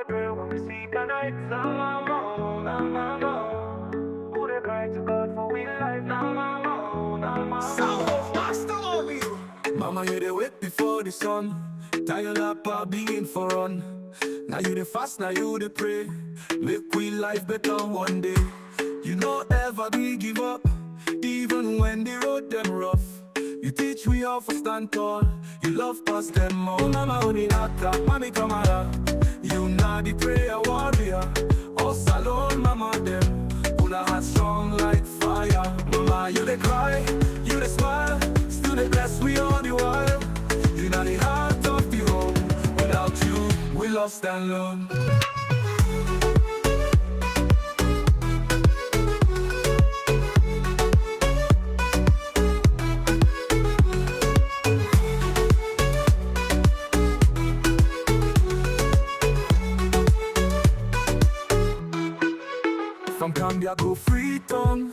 they pray when we sleep at night. Nah, no, nah, nah, no. Who they cry to God for we life. Nah, nah, no, nah, nah. So, master of you. Mama, you the wake before the sun. Tired up, begin for run. Now you the fast, now you the pray. Make we life better one day. You know ever be give up, even when the road them rough. You teach we how to stand tall. You love past them all. Mama only nata, mommy kamara. You not the prayer warrior. Us alone, mama them. Una heart strong like fire. Mama, you the cry, you the smile. Still the bless we all the while. You know the heart of the home. Without you, we lost and alone. From Cambia go Freetown.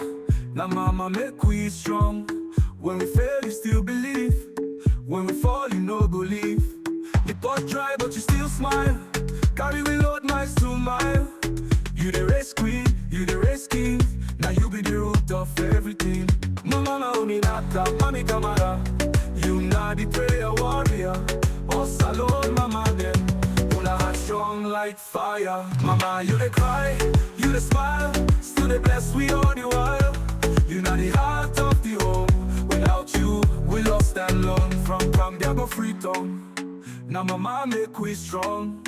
Now mama make we strong. When we fail you still believe. When we fall you no go leave. The pot dry but you still smile. Carry we load miles to mile. You the race queen, you the race king. Now you be the root of everything. Mama only nata, mommy kamara. You not the prayer warrior. Us alone mama them. Una heart strong like fire. Mama you the cry, you the smile. Still the bless we all the while. You know the heart of the home. Without you, we lost and alone. From Cambia go Freetown. Now mama make we strong.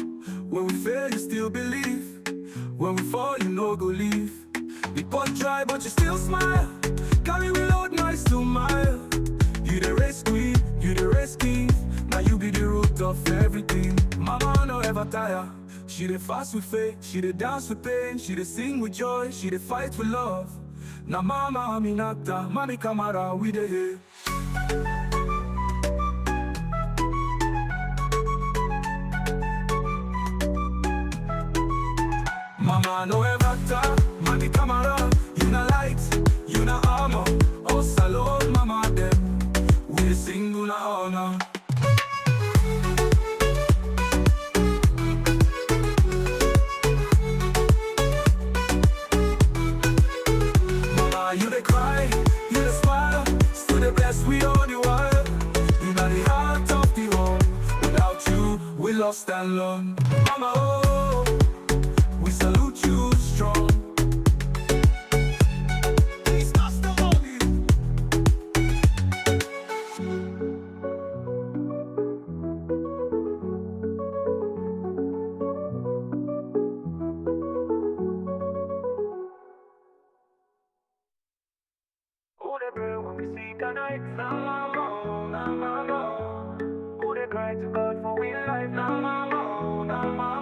When we fail, you still believe. When we fall, you no go leave. The pot dry, but you still smile. Carry we load nice to mile. You the race queen, you the race king. Now you be the root of everything. Mama no ever tire. She dey fast with faith, she dey dance with pain. She dey sing with joy, she dey fight with love. Now mama aminata, mommy kamara, we dey here. Mama no ever ta, mommy kamara. You na light, you na armor. Us alone, mama them. We dey sing una honor. Mama you dey cry, you dey smile. Still the bless we all the while. You na the heart of the home. Without you, we lost and alone. Mama oh, we salute you strong. Please master of you. Who they pray when we sleep at night. Nah, no, nah, nah, no. Who they cry to God for we life. Nah, nah, no, nah, nah.